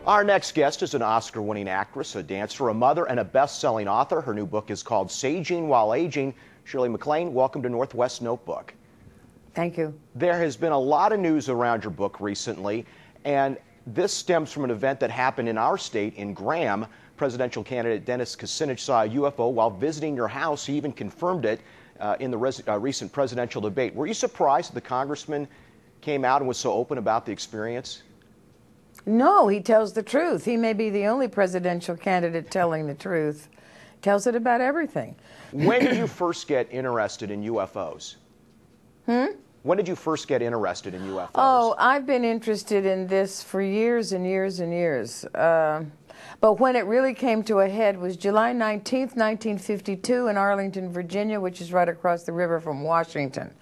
Our next guest is an Oscar-winning actress, a dancer, a mother, and a best-selling author. Her new book is called Saging While Aging. Shirley Maclaine, welcome to Northwest Notebook. Thank you. There has been a lot of news around your book recently, and this stems from an event that happened in our state in Graham. Presidential candidate Dennis Kucinich saw a UFO while visiting your house. He even confirmed it in the recent presidential debate. Were you surprised that the congressman came out and was so open about the experience? No, he tells the truth. He may be the only presidential candidate telling the truth. Tells it about everything. When did you first get interested in UFOs? When did you first get interested in UFOs? Oh, I've been interested in this for years and years and years. But when it really came to a head was July 19th, 1952 in Arlington, Virginia, which is right across the river from Washington,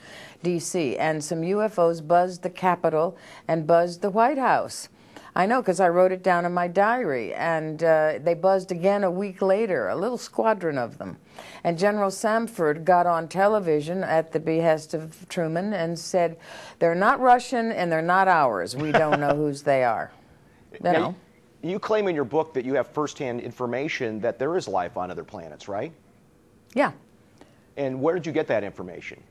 D.C. And some UFOs buzzed the Capitol and buzzed the White House. I know, because I wrote it down in my diary, and they buzzed again a week later, a little squadron of them. And General Samford got on television at the behest of Truman and said, they're not Russian and they're not ours. We don't know whose they are. Now, you claim in your book that you have firsthand information that there is life on other planets, right? Yeah. And where did you get that information?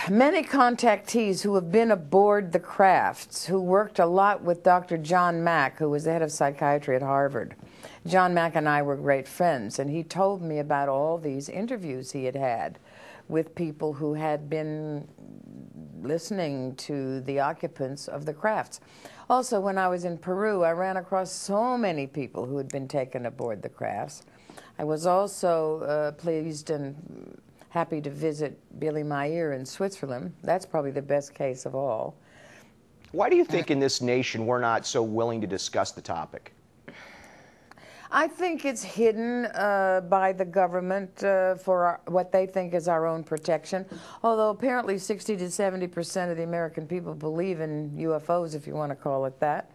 Many contactees who have been aboard the crafts, who worked a lot with Dr. John Mack, who was the head of psychiatry at Harvard. John Mack and I were great friends, and he told me about all these interviews he had had with people who had been listening to the occupants of the crafts. Also, when I was in Peru, I ran across so many people who had been taken aboard the crafts. I was also pleased and happy to visit Billy Meyer in Switzerland. That's probably the best case of all. Why do you think in this nation we're not so willing to discuss the topic? I think it's hidden by the government for what they think is our own protection, although apparently 60 to 70% of the American people believe in UFOs, if you want to call it that.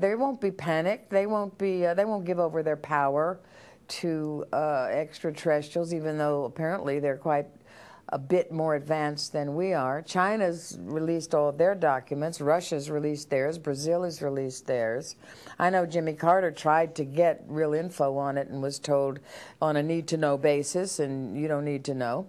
They won't be panicked. They won't give over their power to extraterrestrials, even though apparently they're quite a bit more advanced than we are. China's released all of their documents. Russia's released theirs. Brazil has released theirs. I know Jimmy Carter tried to get real info on it and was told on a need-to-know basis, and you don't need to know.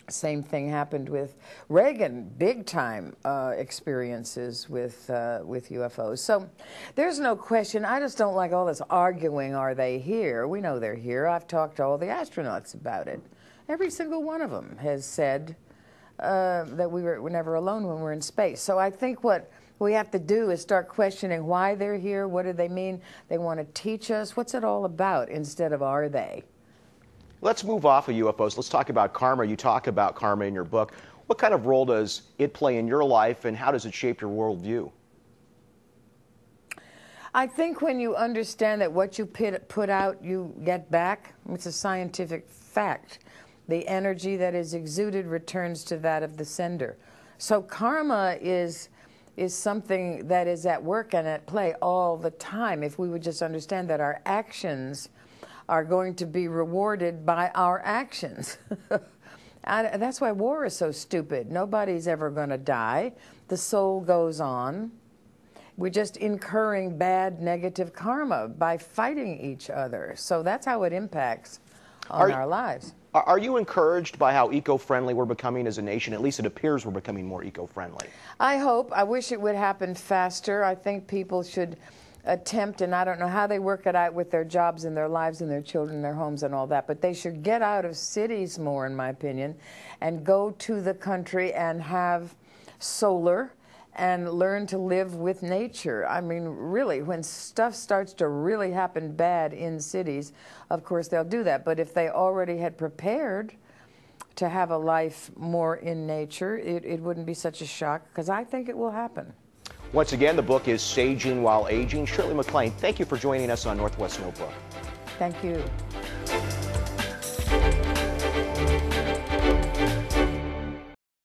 Same thing happened with Reagan, big-time experiences with UFOs. So there's no question. I just don't like all this arguing, are they here? We know they're here. I've talked to all the astronauts about it. Every single one of them has said that we're never alone when we're in space. So I think what we have to do is start questioning why they're here, what do they mean, they want to teach us, what's it all about, instead of are they? Let's move off of UFOs. Let's talk about karma. You talk about karma in your book. What kind of role does it play in your life, and how does it shape your worldview? I think when you understand that what you put out, you get back, it's a scientific fact. The energy that is exuded returns to that of the sender. So karma is something that is at work and at play all the time. If we would just understand that our actions are going to be rewarded by our actions. That's why war is so stupid. Nobody's ever going to die. The soul goes on. We're just incurring bad, negative karma by fighting each other. So that's how it impacts on our lives. Are you encouraged by how eco-friendly we're becoming as a nation? At least it appears we're becoming more eco-friendly. I hope. I wish it would happen faster. I think people should attempt, and I don't know how they work it out with their jobs and their lives and their children, their homes and all that, but they should get out of cities more, in my opinion, and go to the country and have solar and learn to live with nature. I mean, really, when stuff starts to really happen bad in cities, of course they'll do that. But if they already had prepared to have a life more in nature, it wouldn't be such a shock, because I think it will happen. Once again, the book is Saging While Aging. Shirley Maclaine, thank you for joining us on Northwest Notebook. Thank you.